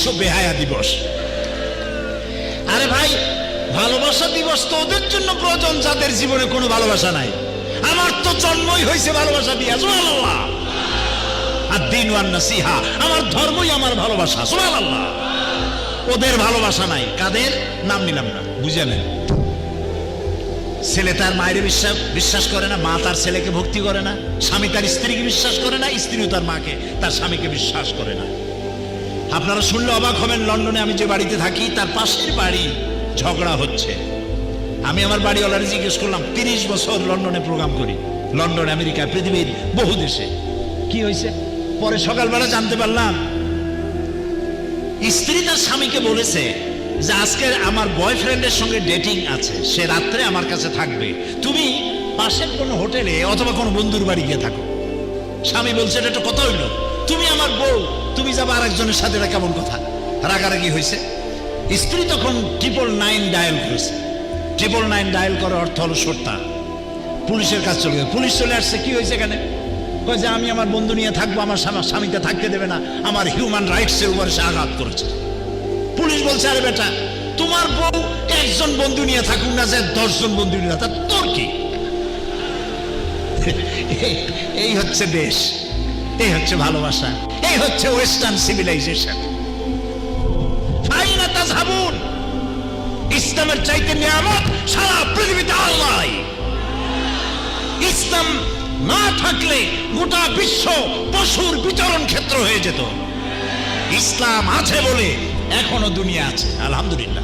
বিশ্ব বেহায়া দিবস। আরে ভাই, ভালোবাসা দিবস তো ওদের জন্য প্রয়োজন যাদের জীবনে কোনো ভালোবাসা নাই। আমার তো জন্মই হয়েছে ভালোবাসা দিয়া, সুবহানাল্লাহ। আদ-দীন ওয়ান নাসিহা, আমার ধর্মই আমার ভালোবাসা, সুবহানাল্লাহ। ওদের ভালোবাসা নাই। কাদের? নাম নিলাম না, বুঝে নেন। ছেলে তার মায়ের বিশ্বাস করে না, মা তার ছেলেকে ভক্তি করে না, স্বামী তার স্ত্রীকে বিশ্বাস করে না, স্ত্রীও তার মাকে তার স্বামীকে বিশ্বাস করে না। আপনারা শুনলে অবাক হবেন, লন্ডনে আমি যে বাড়িতে থাকি তার পাশের বাড়ি ঝগড়া হচ্ছে। আমি আমার বাড়ি অলরেডি জিজ্ঞেস করলাম, 30 বছর লন্ডনে প্রোগ্রাম করি, লন্ডন, আমেরিকা, পৃথিবীর বহু দেশে। কি হয়েছে? পরে সকালবেলা জানতে পারলাম স্ত্রী তার স্বামীকে বলেছে যে আজকে আমার বয়ফ্রেন্ডের সঙ্গে ডেটিং আছে, সে রাত্রে আমার কাছে থাকবে, তুমি পাশের কোনো হোটেলে অথবা কোনো বন্ধুর বাড়ি গিয়ে থাকো। স্বামী বলছে এটা একটা কথা হইল, তুমি আমার বউ, তুমি যাবে আরেকজনের সাথে, এটা কেমন কথা? রাগারাগি হয়েছে। স্ত্রী তখন 999 ডায়াল করেছে। 999 ডায়াল করার অর্থ হলো সর্তা। পুলিশের কাছে চলে গেছে। পুলিশ চলে আসছে। কি হয়েছে এখানে? কয় যে আমি আমার বন্ধু নিয়ে থাকবো, আমার স্বামীকে থাকতে দেবে না, আমার হিউম্যান রাইটসের উপরে সে আঘাত করেছে। পুলিশ বলছে, আরে বেটা, তোমার বউ একজন বন্ধু নিয়ে থাকুক না, যে 10 জন বন্ধু নিয়ে থাক, তোর কি? এই হচ্ছে দেশ, এই হচ্ছে ভালোবাসা, এই হচ্ছে ওয়েস্টার্ন সিভিলাইজেশন। ফাইনা তাযহাবুন, ইসলামের চাইতে নিয়ামত সারা পৃথিবীতে আল্লাহ। ইসলাম না থাকলে গোটা বিশ্ব পশুর বিচরণ ক্ষেত্র হয়ে যেত। ইসলাম আছে বলে এখনো দুনিয়া আছে, আলহামদুলিল্লাহ।